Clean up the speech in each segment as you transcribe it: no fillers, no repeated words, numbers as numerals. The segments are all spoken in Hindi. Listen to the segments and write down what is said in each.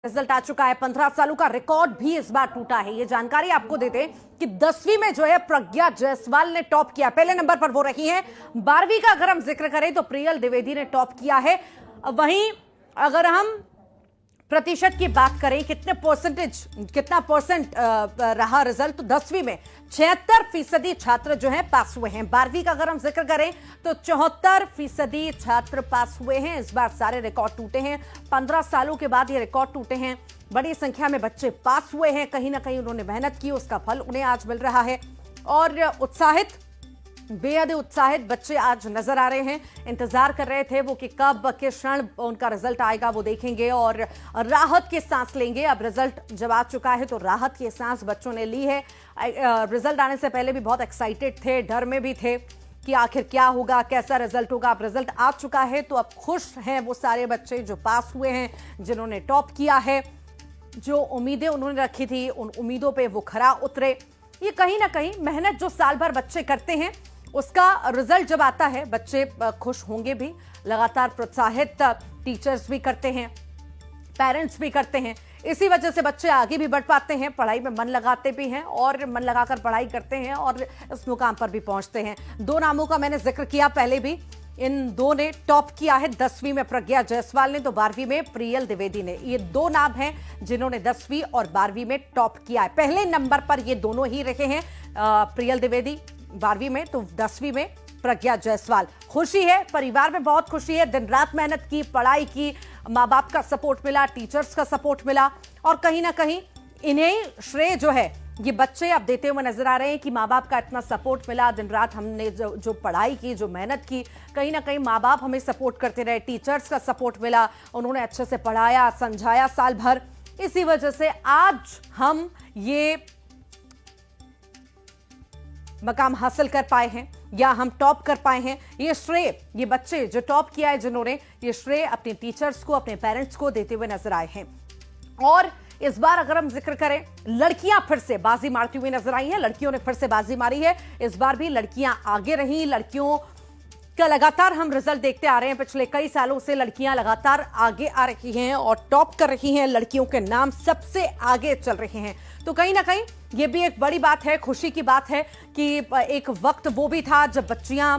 रिजल्ट आ चुका है। 15 सालों का रिकॉर्ड भी इस बार टूटा है। ये जानकारी आपको देते हैं कि 10वीं में जो है प्रज्ञा जायसवाल ने टॉप किया। पहले नंबर पर वो रही हैं। 12वीं का अगर हम जिक्र करें तो प्रियल द्विवेदी ने टॉप किया है। वहीं अगर हम प्रतिशत की बात करें, कितना परसेंट रहा रिजल्ट, तो 10वीं में 76% छात्र जो हैं पास हुए हैं। 12वीं का अगर हम जिक्र करें तो 74% छात्र पास हुए हैं। इस बार सारे रिकॉर्ड टूटे हैं। 15 सालों के बाद ये रिकॉर्ड टूटे हैं। बड़ी संख्या में बच्चे पास हुए हैं। कहीं ना कहीं उन्होंने मेहनत की, उसका फल उन्हें आज मिल रहा है। और बेहद उत्साहित बच्चे आज नजर आ रहे हैं। इंतजार कर रहे थे वो कि कब किस क्षण उनका रिजल्ट आएगा, वो देखेंगे और राहत की सांस लेंगे। अब रिजल्ट जब आ चुका है तो राहत की सांस बच्चों ने ली है। रिजल्ट आने से पहले भी बहुत एक्साइटेड थे, डर में भी थे कि आखिर क्या होगा, कैसा रिजल्ट होगा। अब रिजल्ट आ चुका है तो अब खुश हैं वो सारे बच्चे जो पास हुए हैं, जिन्होंने टॉप किया है। जो उम्मीदें उन्होंने रखी थी, उन उम्मीदों पे वो खरा उतरे। ये कहीं ना कहीं मेहनत जो साल भर बच्चे करते हैं, उसका रिजल्ट जब आता है बच्चे खुश होंगे भी। लगातार प्रोत्साहित टीचर्स भी करते हैं, पेरेंट्स भी करते हैं। इसी वजह से बच्चे आगे भी बढ़ पाते हैं, पढ़ाई में मन लगाते भी हैं और मन लगाकर पढ़ाई करते हैं और इस मुकाम पर भी पहुंचते हैं। दो नामों का मैंने जिक्र किया पहले भी। इन दो ने टॉप किया है। 10वीं में प्रज्ञा जायसवाल ने तो 12वीं में प्रियल द्विवेदी ने। ये दो नाम हैं जिन्होंने 10वीं और 12वीं में टॉप किया है। पहले नंबर पर ये दोनों ही रहे हैं, प्रियल द्विवेदी 12वीं में तो 10वीं में प्रज्ञा जायसवाल। खुशी है, परिवार में बहुत खुशी है। दिन रात मेहनत की, पढ़ाई की, माँ बाप का सपोर्ट मिला, टीचर्स का सपोर्ट मिला और कहीं ना कहीं इन्हें श्रेय जो है ये बच्चे अब देते हुए नजर आ रहे हैं कि माँ बाप का इतना सपोर्ट मिला। दिन रात हमने जो पढ़ाई की, जो मेहनत की, कहीं ना कहीं माँ बाप हमें सपोर्ट करते रहे, टीचर्स का सपोर्ट मिला, उन्होंने अच्छे से पढ़ाया, समझाया साल भर। इसी वजह से आज हम ये मकाम हासिल कर पाए हैं या हम टॉप कर पाए हैं। ये श्रेय ये बच्चे जो टॉप किया है जिन्होंने, ये श्रेय अपने टीचर्स को, अपने पेरेंट्स को देते हुए नजर आए हैं। और इस बार अगर हम जिक्र करें, लड़कियां फिर से बाजी मारती हुई नजर आई हैं। लड़कियों ने फिर से बाजी मारी है। इस बार भी लड़कियां आगे रही। लड़कियों का लगातार हम रिजल्ट देखते आ रहे हैं। पिछले कई सालों से लड़कियां लगातार आगे आ रही हैं और टॉप कर रही हैं। लड़कियों के नाम सबसे आगे चल रहे हैं। तो कहीं ना कहीं ये भी एक बड़ी बात है, खुशी की बात है कि एक वक्त वो भी था जब बच्चियां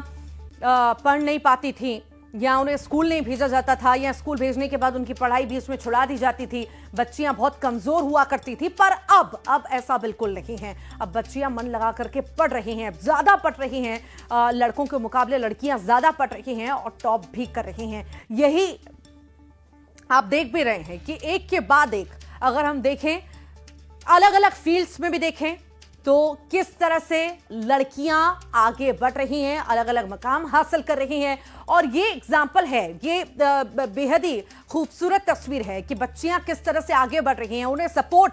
पढ़ नहीं पाती थी या उन्हें स्कूल नहीं भेजा जाता था या स्कूल भेजने के बाद उनकी पढ़ाई बीच में छुड़ा दी जाती थी। बच्चियां बहुत कमजोर हुआ करती थी, पर अब ऐसा बिल्कुल नहीं है। अब बच्चियां मन लगा करके पढ़ रही हैं, ज्यादा पढ़ रही हैं। लड़कों के मुकाबले लड़कियां ज्यादा पढ़ रही हैं और टॉप भी कर रही हैं। यही आप देख भी रहे हैं कि एक के बाद एक अगर हम देखें, अलग अलग फील्ड्स में भी देखें तो किस तरह से लड़कियां आगे बढ़ रही हैं, अलग अलग मकाम हासिल कर रही हैं। और ये एग्जाम्पल है, ये बेहद ही खूबसूरत तस्वीर है कि बच्चियां किस तरह से आगे बढ़ रही हैं। उन्हें सपोर्ट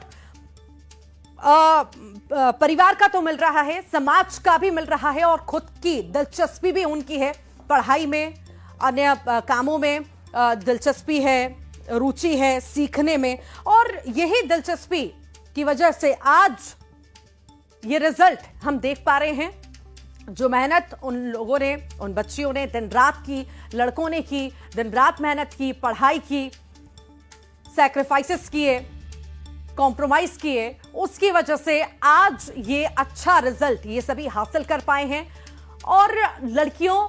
परिवार का तो मिल रहा है, समाज का भी मिल रहा है और खुद की दिलचस्पी भी उनकी है। पढ़ाई में, अन्य कामों में दिलचस्पी है, रुचि है सीखने में। और यही दिलचस्पी की वजह से आज ये रिजल्ट हम देख पा रहे हैं। जो मेहनत उन लोगों ने, उन बच्चियों ने दिन रात की, लड़कों ने की, दिन रात मेहनत की, पढ़ाई की, सैक्रिफाइसेस किए, कॉम्प्रोमाइज किए, उसकी वजह से आज ये अच्छा रिजल्ट ये सभी हासिल कर पाए हैं। और लड़कियों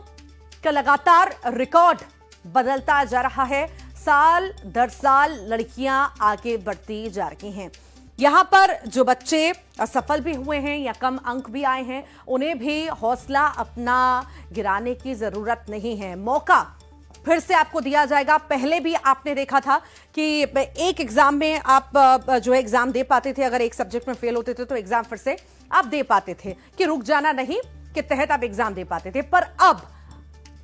का लगातार रिकॉर्ड बदलता जा रहा है। साल दर साल लड़कियां आगे बढ़ती जा रही हैं। यहां पर जो बच्चे असफल भी हुए हैं या कम अंक भी आए हैं, उन्हें भी हौसला अपना गिराने की जरूरत नहीं है। मौका फिर से आपको दिया जाएगा। पहले भी आपने देखा था कि एक एग्जाम में आप जो एग्जाम दे पाते थे, अगर एक सब्जेक्ट में फेल होते थे तो एग्जाम फिर से आप दे पाते थे कि रुक जाना नहीं के तहत आप एग्जाम दे पाते थे। पर अब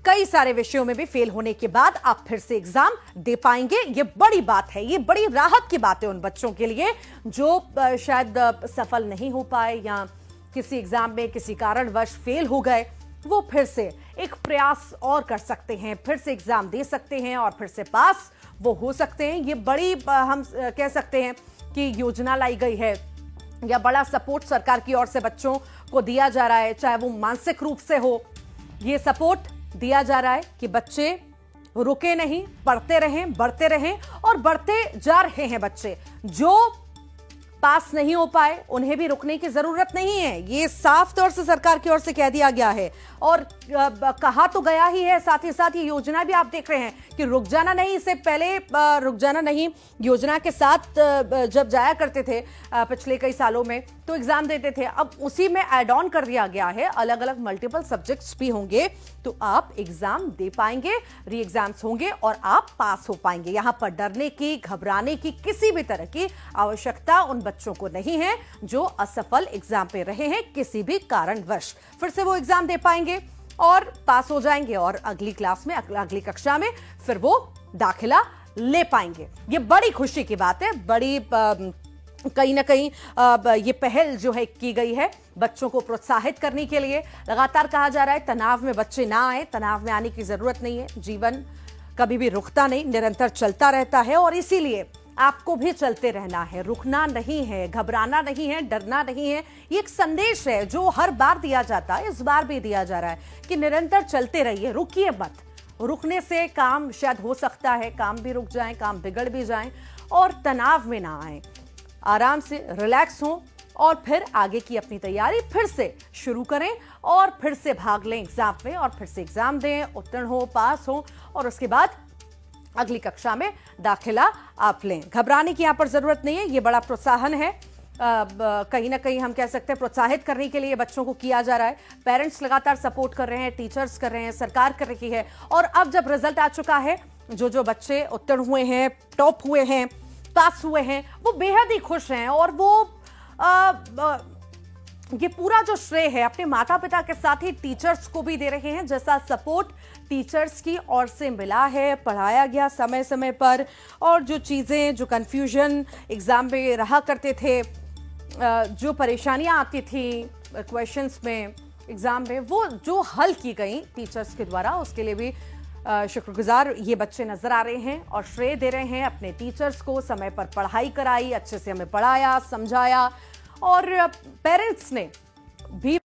कई सारे विषयों में भी फेल होने के बाद आप फिर से एग्जाम दे पाएंगे। ये बड़ी बात है, ये बड़ी राहत की बात है उन बच्चों के लिए जो शायद सफल नहीं हो पाए या किसी एग्जाम में किसी कारणवश फेल हो गए। वो फिर से एक प्रयास और कर सकते हैं, फिर से एग्जाम दे सकते हैं और फिर से पास वो हो सकते हैं। ये बड़ी हम कह सकते हैं कि योजना लाई गई है या बड़ा सपोर्ट सरकार की ओर से बच्चों को दिया जा रहा है, चाहे वो मानसिक रूप से हो। ये सपोर्ट दिया जा रहा है कि बच्चे रुके नहीं, पढ़ते रहें, बढ़ते रहें और बढ़ते जा रहे हैं बच्चे। जो पास नहीं हो पाए उन्हें भी रुकने की जरूरत नहीं है, ये साफ तौर से सरकार की ओर से कह दिया गया है और कहा तो गया ही है। साथ ही साथ ये योजना भी आप देख रहे हैं कि रुक जाना नहीं, इससे पहले रुक जाना नहीं योजना के साथ जब जाया करते थे पिछले कई सालों में तो एग्जाम देते थे, अब उसी में ऐड ऑन कर दिया गया है। अलग अलग मल्टीपल सब्जेक्ट्स भी होंगे तो आप एग्जाम दे पाएंगे, री एग्जाम्स होंगे और आप पास हो पाएंगे। यहां पर डरने की, घबराने की किसी भी तरह की आवश्यकता उन बच्चों को नहीं है जो असफल एग्जाम पे रहे हैं किसी भी कारणवश। फिर से वो एग्जाम दे पाएंगे और पास हो जाएंगे और अगली क्लास में, अगली कक्षा में फिर वो दाखिला ले पाएंगे। ये बड़ी खुशी की बात है, बड़ी कहीं ना कहीं ये पहल जो है की गई है बच्चों को प्रोत्साहित करने के लिए। लगातार कहा जा रहा है तनाव में बच्चे ना आए, तनाव में आने की जरूरत नहीं है, जीवन कभी भी रुकता नहीं, निरंतर चलता रहता है और इसीलिए आपको भी चलते रहना है, रुकना नहीं है, घबराना नहीं है, डरना नहीं है। ये एक संदेश है जो हर बार दिया जाता है, इस बार भी दिया जा रहा है कि निरंतर चलते रहिए, रुकिए मत। रुकने से काम शायद हो सकता है काम भी रुक जाए, काम बिगड़ भी जाए और तनाव में ना आए, आराम से रिलैक्स हों और फिर आगे की अपनी तैयारी फिर से शुरू करें और फिर से भाग लें एग्जाम में और फिर से एग्जाम दें, उत्तीर्ण हो, पास हो और उसके बाद अगली कक्षा में दाखिला आप लें। घबराने की यहां पर जरूरत नहीं है, ये बड़ा प्रोत्साहन है, कहीं ना कहीं हम कह सकते हैं प्रोत्साहित करने के लिए बच्चों को किया जा रहा है। पेरेंट्स लगातार सपोर्ट कर रहे हैं, टीचर्स कर रहे हैं, सरकार कर रही है और अब जब रिजल्ट आ चुका है, जो बच्चे उत्तीर्ण हुए हैं, टॉप हुए हैं, पास हुए हैं, वो बेहद ही खुश हैं और वो ये पूरा जो श्रेय है अपने माता पिता के साथ ही टीचर्स को भी दे रहे हैं। जैसा सपोर्ट टीचर्स की ओर से मिला है, पढ़ाया गया समय समय पर और जो चीज़ें, जो कन्फ्यूजन एग्जाम में रहा करते थे, जो परेशानियां आती थी क्वेश्चंस में एग्जाम में, वो जो हल की गई टीचर्स के द्वारा, उसके लिए भी शुक्रगुजार ये बच्चे नजर आ रहे हैं और श्रेय दे रहे हैं अपने टीचर्स को। समय पर पढ़ाई कराई, अच्छे से हमें पढ़ाया, समझाया और पेरेंट्स ने भी